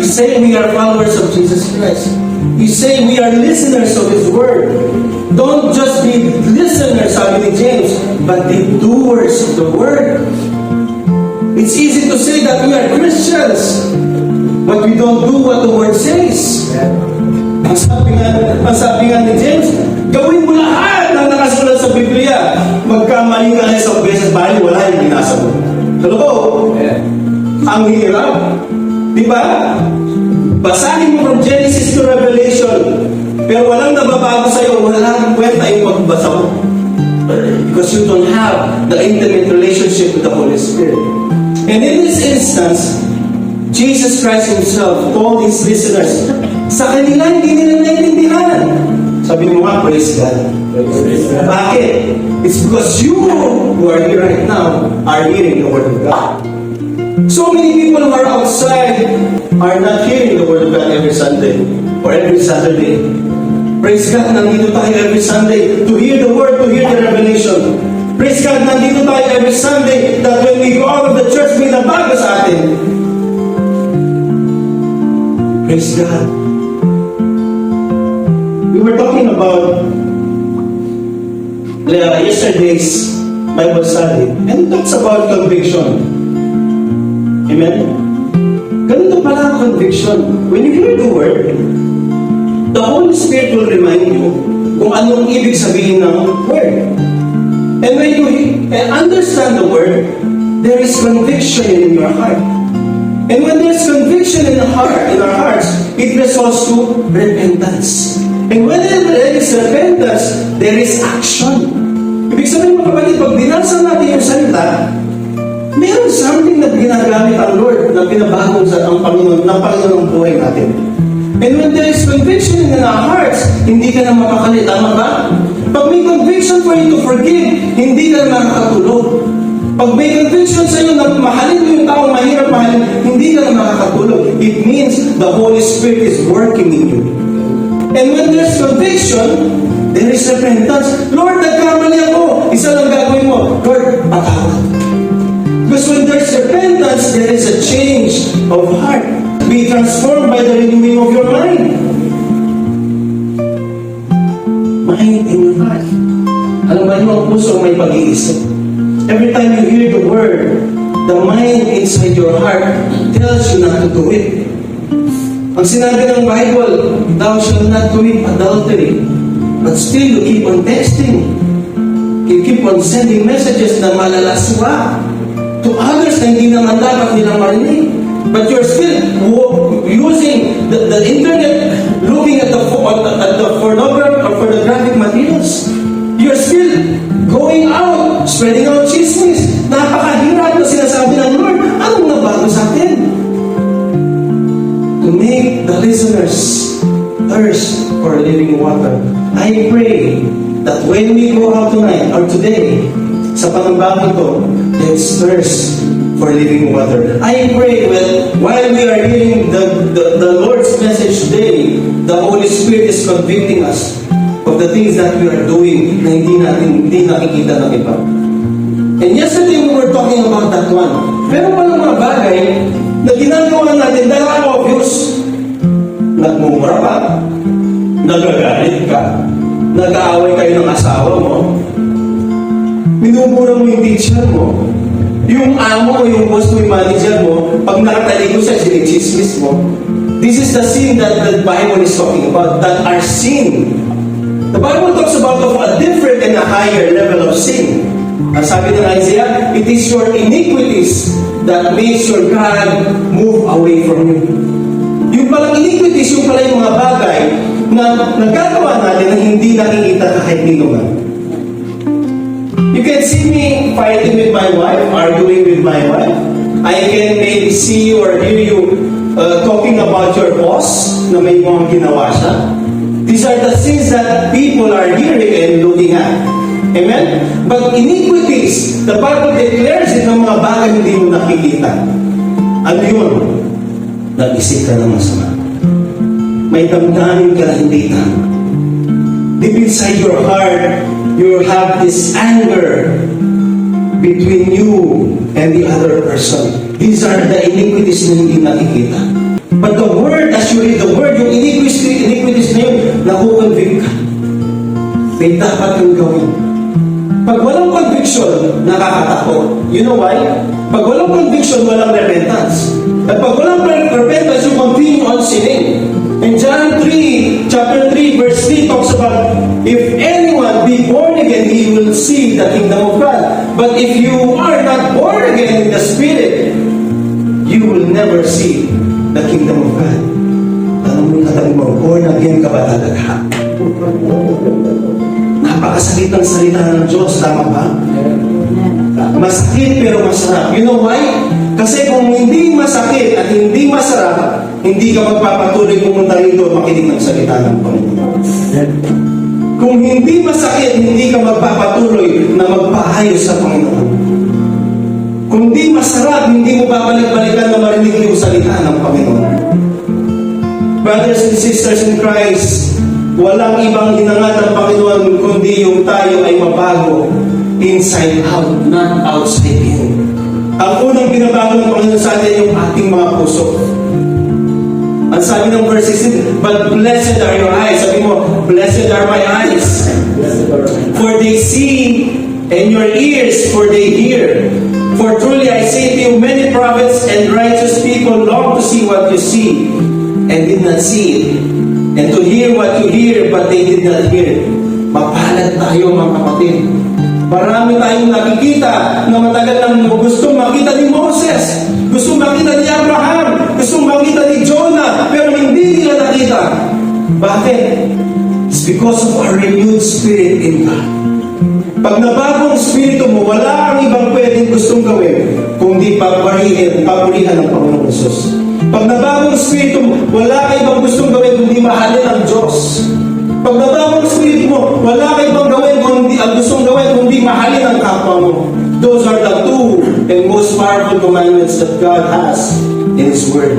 say we are followers of Jesus Christ. We say we are listeners of His Word. Don't just be listeners, sabi ni James, but be doers of the Word. It's easy to say that we are Christians, but we don't do what the Word says. Ang sabi nga ni James, gawin mo lahat ng nakasulat sa Biblia. Magkamali ka na isang beses, bali wala yung binasa mo. Hello? Ang hirap. Diba? Basahin mo from Genesis to Revelation, pero walang nababago sa'yo, walang kwenta yung pagbasa mo. Because you don't have the intimate relationship with the Holy Spirit. And in this instance, Jesus Christ Himself told His listeners, sa kanila hindi nila naiintindihan. Sabi mo nga, praise God. Bakit? It's because you who are here right now are hearing the Word of God. So many people who are outside are not hearing the Word of God every Sunday or every Saturday. Praise God, nandito tayo every Sunday to hear the Word, to hear the revelation. Praise God, nandito tayo every Sunday that when we go out of the church, may nabago sa atin. Praise God. We were talking about yesterday's Bible study, and it talks about conviction. Amen? Ganito pala ang conviction. When you hear the Word, the Holy Spirit will remind you kung anong ibig sabihin ng Word. And when you understand the Word, there is conviction in your heart. And when there's conviction in our hearts, it results to repentance. And when there is repentance, there is action. Ibig sabihin mga kapatid, pag binasa natin yung salita, meron something na ginagamit ang Lord na pinabago sa ang Panginoon ng buhay natin. And when there is conviction in our hearts, hindi ka na mapakali. Tama ba? Pag may conviction for you to forgive, hindi ka na makakatulog. Pag may conviction sa iyo na mahalin mo yung taong mahirap mahalin, hindi ka na makakatulog. It means the Holy Spirit is working in you. And when there's conviction, there is repentance. Lord, nagkamali ako. Isa lang gagawin mo. Lord, patawad. Because when there's repentance, there is a change of heart. Be transformed by the renewing of your mind. Mind in your heart. Alam ba niyo ang puso may pag-iisip? Every time you hear the Word, the mind inside your heart tells you not to do it. Ang sinabi ng Bible, thou shalt not commit adultery. But still, you keep on texting. You keep on sending messages na malalaswa to others na hindi naman dapat nilang marinig. But you're still using the internet, looking at the pornographic materials. You're still going out, spreading out chismis. Napakahirap na sinasabi ng Lord. Anong nabago sa atin? To make the listeners thirst for living water. I pray that when we go out tonight or today, sa panambahan ito, let's thirst for living water. I pray while we are hearing the Lord's message today, the Holy Spirit is convicting us of the things that we are doing na hindi nakikita ng iba. And yesterday we were talking about that one. Pero palang mga bagay na ginagawa natin dahil obvious. Nagmumura ka, nagagalit ka, nag-aaway kayo ng asawa mo, minumura mo yung teacher mo, yung amo o yung boss mo, yung manager mo, pag nakataligo siya, sinichismis mo. This is the sin that the Bible is talking about, that are sin. The Bible talks about of a different and a higher level of sin. Ang sabi ng Isaiah, it is your iniquities that makes your God move away from you. Yung palang iniquities, yung pala yung mga bagay na nagkagawa natin na hindi nakikita kahit nino man. You can see me fighting with my wife, arguing with my wife. I can maybe see you or hear you talking about your boss na may mga ginawa siya. These are the sins that people are hearing and looking at. Amen? But iniquities, the Bible declares it ng mga bagay hindi mo nakikita. Ano yun? Nag-isip ka ng masama. May damdamin ka na hindi tama. Deep inside your heart, you have this anger between you and the other person. These are the iniquities na hindi nakikita. But the Word, as you read the Word, yung iniquities na yun, nakukonvict ka. May dapat kang gawin. Pag walang conviction, nakakatakot. You know why? Pag walang conviction, walang repentance. At pag walang repentance, you continue on sinning. And John 3, chapter 3, verse 3 talks about, if anyone be born again, he will see the kingdom of God. But if you are not born again in the Spirit, you will never see the kingdom of God. Tanong mo yung katabi mo, born again ka ba talaga? Napakasakit ng salita ng Diyos, tama ba? Masakit pero masarap. You know why? Kasi kung hindi masakit at hindi masarap, hindi ka magpapatuloy pumunta rito makinig ng salita ng Panginoon. Kung hindi masakit, hindi ka magpapatuloy na magpaayos sa Panginoon. Kung hindi masarap, hindi mo babalik-balikan na marinig yung salita ng Panginoon. Brothers and sisters in Christ, walang ibang hinangad ng Panginoon kundi yung tayo ay mabago inside out, not outside in. Ang unang binabago ng Panginoon sa atin yung ating mga puso. Ang sabi ng verse 16, but blessed are your eyes. Sabi mo, blessed are my eyes. For they see, and your ears, for they hear. For truly I say to you, many prophets and righteous people long to see what you see, and did not see it. And to hear what you hear, but they did not hear. Mapalad tayo, mga kapatid. Marami tayong nakikita na matagal nang gustong makita ni Moses, gustong makita ni Abraham, gustong makita ni Jonah, pero hindi nila nakita. Bakit? It's because of our renewed spirit in God. Pag nabago ang spirito mo, wala kang ibang pwedeng gustong gawin kundi papurihan ng Panginoong Jesus. Pag nabago ang spirito mo, wala kang ibang gustong gawin kundi mahalin ang Diyos. Pag nabago ang spirito mo, wala kang ibang gawin kundi ang gustong gawin kundi mahalin ang kapwa mo. Those are the two and most powerful commandments that God has in His Word.